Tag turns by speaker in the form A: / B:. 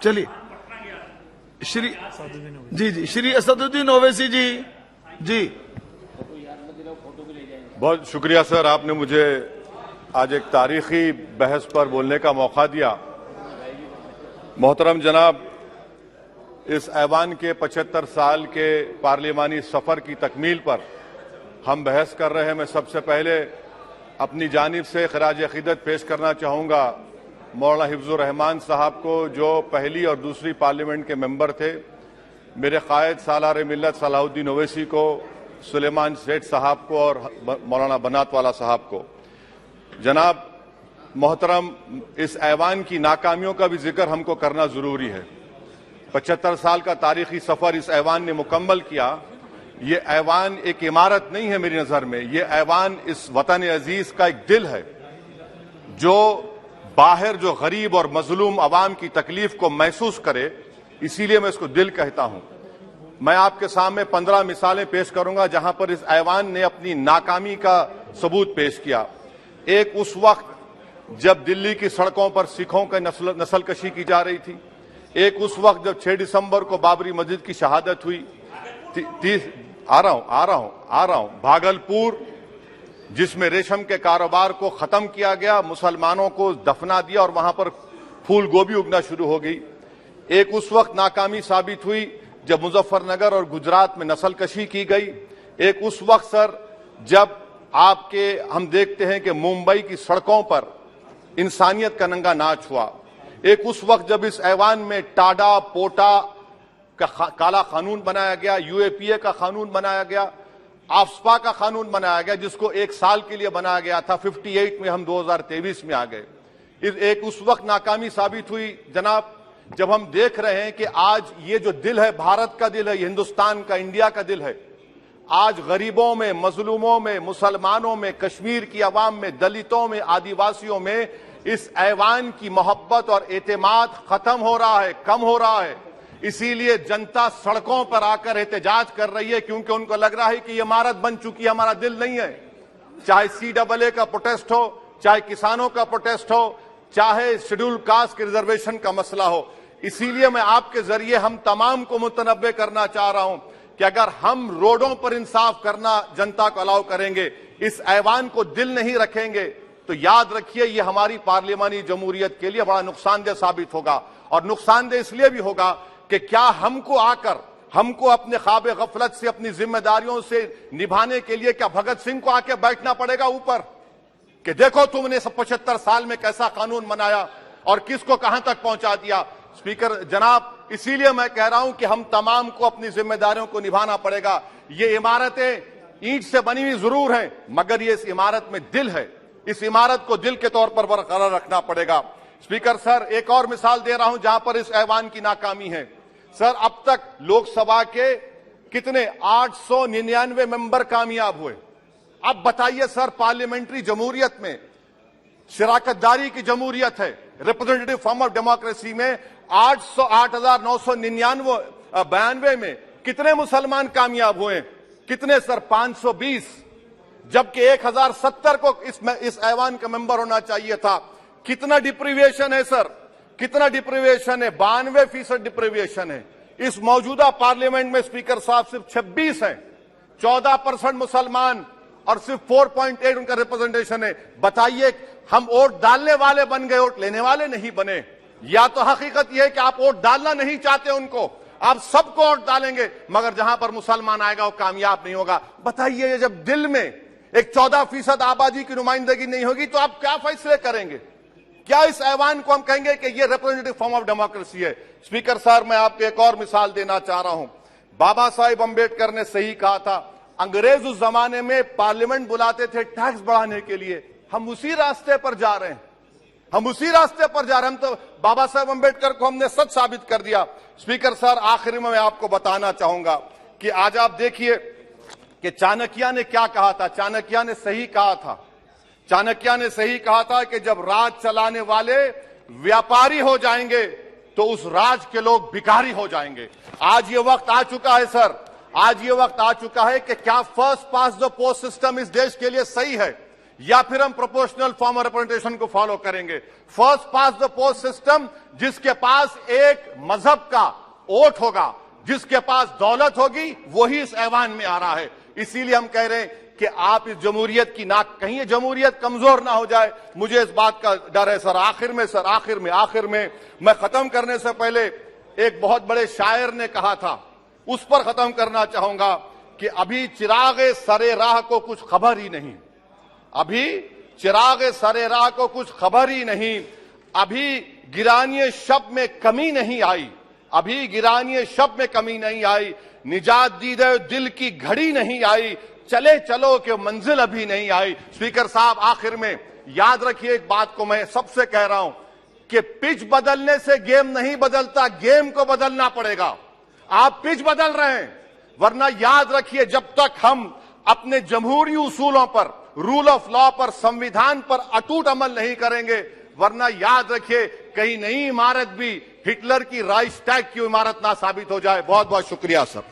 A: चलिए श्री जी श्री असदुद्दीन ओवैसी जी।
B: बहुत शुक्रिया सर, आपने मुझे आज एक तारीखी बहस पर बोलने का मौका दिया। मोहतरम जनाब, इस ऐवान के 75 साल के पार्लिमानी सफर की तकमील पर हम बहस कर रहे हैं। मैं सबसे पहले अपनी जानिब से खराज अकीदत पेश करना चाहूँगा मौलाना हिफ्जुर रहमान साहब को, जो पहली और दूसरी पार्लियामेंट के मेंबर थे, मेरे कायद सालार मिल्लत सलाहुद्दीन ओवैसी को, सुलेमान सेठ साहब को और मौलाना बनात वाला साहब को। जनाब मोहतरम, इस ऐवान की नाकामियों का भी जिक्र हमको करना जरूरी है। 75 साल का तारीखी सफर इस ऐवान ने मुकम्मल किया। ये ऐवान एक इमारत नहीं है मेरी नजर में, ये ऐवान इस वतन अजीज का एक दिल है, जो बाहर जो गरीब और मजलूम अवाम की तकलीफ को महसूस करे, इसीलिए मैं इसको दिल कहता हूं। मैं आपके सामने 15 मिसालें पेश करूंगा जहां पर इस ऐवान ने अपनी नाकामी का सबूत पेश किया। एक उस वक्त जब दिल्ली की सड़कों पर सिखों की नस्लकशी की जा रही थी। एक उस वक्त जब 6 दिसंबर को बाबरी मस्जिद की शहादत हुई। आ रहा हूं भागलपुर, जिसमें रेशम के कारोबार को खत्म किया गया, मुसलमानों को दफना दिया और वहां पर फूल गोभी उगना शुरू हो गई। एक उस वक्त नाकामी साबित हुई जब मुजफ्फरनगर और गुजरात में नस्लकशी की गई। एक उस वक्त सर जब हम देखते हैं कि मुंबई की सड़कों पर इंसानियत का नंगा नाच हुआ। एक उस वक्त जब इस ऐवान में टाडा पोटा का काला कानून बनाया गया, यूएपीए का कानून बनाया गया, आफ्सपा का कानून बनाया गया, जिसको 1 साल के लिए बनाया गया था। 58 में हम 2023 में आ गए। एक उस वक्त नाकामी साबित हुई जनाब, जब हम देख रहे हैं कि आज ये जो दिल है, भारत का दिल है, हिंदुस्तान का, इंडिया का दिल है, आज गरीबों में, मजलूमों में, मुसलमानों में, कश्मीर की आवाम में, दलितों में, आदिवासियों में इस ऐवान की मोहब्बत और एतमाद खत्म हो रहा है, कम हो रहा है। इसीलिए जनता सड़कों पर आकर एहतजाज कर रही है, क्योंकि उनको लग रहा है कि ये इमारत बन चुकी है, हमारा दिल नहीं है। चाहे CAA का प्रोटेस्ट हो, चाहे किसानों का प्रोटेस्ट हो, चाहे शेड्यूल कास्ट के रिजर्वेशन का मसला हो। इसीलिए मैं आपके जरिए हम तमाम को मुतनब्बे करना चाह रहा हूं कि अगर हम रोडों पर इंसाफ करना जनता को अलाउ करेंगे, इस ऐवान को दिल नहीं रखेंगे, तो याद रखिए ये हमारी पार्लियामानी जमहूरियत के लिए बड़ा नुकसानदेह साबित होगा। और नुकसानदेह इसलिए भी होगा कि क्या हमको अपने ख्वाब गफलत से, अपनी जिम्मेदारियों से निभाने के लिए क्या भगत सिंह को आके बैठना पड़ेगा ऊपर कि देखो तुमने 75 साल में कैसा कानून बनाया और किसको कहां तक पहुंचा दिया। स्पीकर जनाब, इसीलिए मैं कह रहा हूं कि हम तमाम को अपनी जिम्मेदारियों को निभाना पड़ेगा। ये इमारतें ईंट से बनी हुई जरूर हैं, मगर ये इस इमारत में दिल है। इस इमारत को दिल के तौर पर बरकरार रखना पड़ेगा। स्पीकर सर, एक और मिसाल दे रहा हूं जहां पर इस ऐवान की नाकामी है। सर, अब तक लोकसभा के कितने 899 मेंबर कामयाब हुए। अब बताइए सर, पार्लियामेंट्री जमहूरियत में, शराकतदारी की जमहूरियत है, रिप्रेजेंटेटिव फॉर्म ऑफ डेमोक्रेसी में 8,992 में कितने मुसलमान कामयाब हुए? कितने सर? 520, जबकि 1070 को इस ऐवान का मेंबर होना चाहिए था। कितना डिप्रीविएशन है सर? कितना डिप्रीविएशन है? 92% डिप्रीविएशन है। इस मौजूदा पार्लियामेंट में स्पीकर साहब सिर्फ 26 हैं, 14% मुसलमान और सिर्फ 4.8 उनका रिप्रेजेंटेशन है। बताइए, हम वोट डालने वाले बन गए, वोट लेने वाले नहीं बने। या तो हकीकत यह है कि आप वोट डालना नहीं चाहते उनको, आप सबको वोट डालेंगे, मगर जहां पर मुसलमान आएगा वो कामयाब नहीं होगा। बताइए, जब दिल में एक 14% आबादी की नुमाइंदगी नहीं होगी तो आप क्या फैसले करेंगे? क्या इस ऐवान को हम कहेंगे कि ये रिप्रेजेंटेटिव फॉर्म ऑफ डेमोक्रेसी है? स्पीकर साहब, मैं आपको एक और मिसाल देना चाह रहा हूं। बाबा साहेब अंबेडकर ने सही कहा था, अंग्रेज उस जमाने में पार्लियामेंट बुलाते थे टैक्स बढ़ाने के लिए। हम उसी रास्ते पर जा रहे हैं, हम तो बाबा साहेब अंबेडकर को हमने सच साबित कर दिया। स्पीकर सर, आखिरी में मैं आपको बताना चाहूंगा कि आज आप देखिए कि चाणक्य ने क्या कहा था। चाणक्य ने सही कहा था कि जब राज चलाने वाले व्यापारी हो जाएंगे तो उस राज के लोग भिखारी हो जाएंगे। आज ये वक्त आ चुका है सर, आज ये वक्त आ चुका है कि क्या first pass the post system इस देश के लिए सही है? या फिर हम प्रोपोर्शनल फॉर्म ऑफ रिप्रेजेंटेशन को फॉलो करेंगे। First pass the post system, जिसके पास एक मजहब का वोट होगा, जिसके पास दौलत होगी, वही इस ऐवान में आ रहा है। इसीलिए हम कह रहे हैं कि आप इस जमहूरियत की नाक, कहीं ये जमहूरियत कमजोर ना हो जाए, मुझे इस बात का डर है सर। आखिर में मैं खत्म करने से पहले एक बहुत बड़े शायर ने कहा था, उस पर खत्म करना चाहूंगा कि अभी चिरागे सरे राह को कुछ खबर ही नहीं, अभी चिरागे सरे राह को कुछ खबर ही नहीं, अभी गिरानिए शब में कमी नहीं आई, अभी गिरानिए शब में कमी नहीं आई, निजात दीदे दिल की घड़ी नहीं आई, चले चलो कि मंजिल अभी नहीं आई। स्पीकर साहब, आखिर में याद रखिए एक बात को मैं सबसे कह रहा हूं कि पिच बदलने से गेम नहीं बदलता, गेम को बदलना पड़ेगा। आप पिच बदल रहे हैं, वरना याद रखिए जब तक हम अपने जमहूरी उसूलों पर, रूल ऑफ लॉ पर, संविधान पर अटूट अमल नहीं करेंगे, वरना याद रखिए कहीं नई इमारत भी हिटलर की राइक्सटैग की इमारत ना साबित हो जाए। बहुत बहुत शुक्रिया सर।